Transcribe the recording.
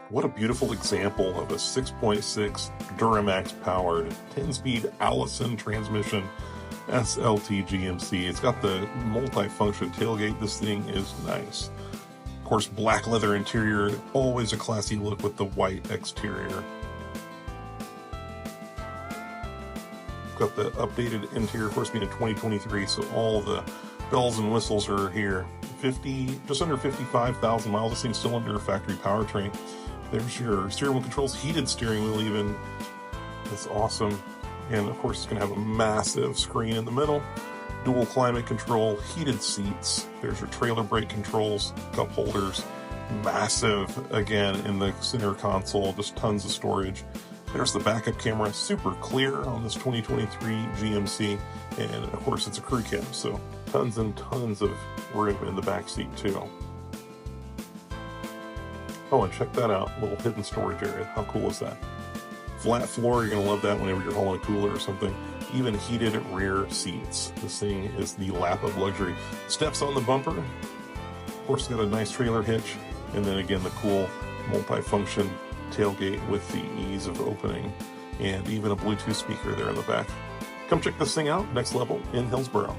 What a beautiful example of a 6.6 Duramax powered 10-speed Allison transmission SLT GMC. It's got the multi-function tailgate. This thing is nice. Of course, black leather interior, always a classy look with the white exterior. Got the updated interior, of course, being in 2023, so all the bells and whistles are here. Just under 55,000 miles. This thing's still under a factory powertrain. There's your steering wheel controls, heated steering wheel even. That's awesome. And of course, it's going to have a massive screen in the middle, dual climate control, heated seats. There's your trailer brake controls, cup holders, massive again in the center console, just tons of storage. There's the backup camera, super clear on this 2023 GMC, and of course it's a crew cab, so tons and tons of room in the back seat too. Oh, and check that out, little hidden storage area. How cool is that? Flat floor, you're gonna love that whenever you're hauling a cooler or something. Even heated rear seats. This thing is the lap of luxury. Steps on the bumper. Of course, it's got a nice trailer hitch, and then again the cool multi-function tailgate with the ease of opening, and even a Bluetooth speaker there in the back. Come check this thing out, Next Level in Hillsboro.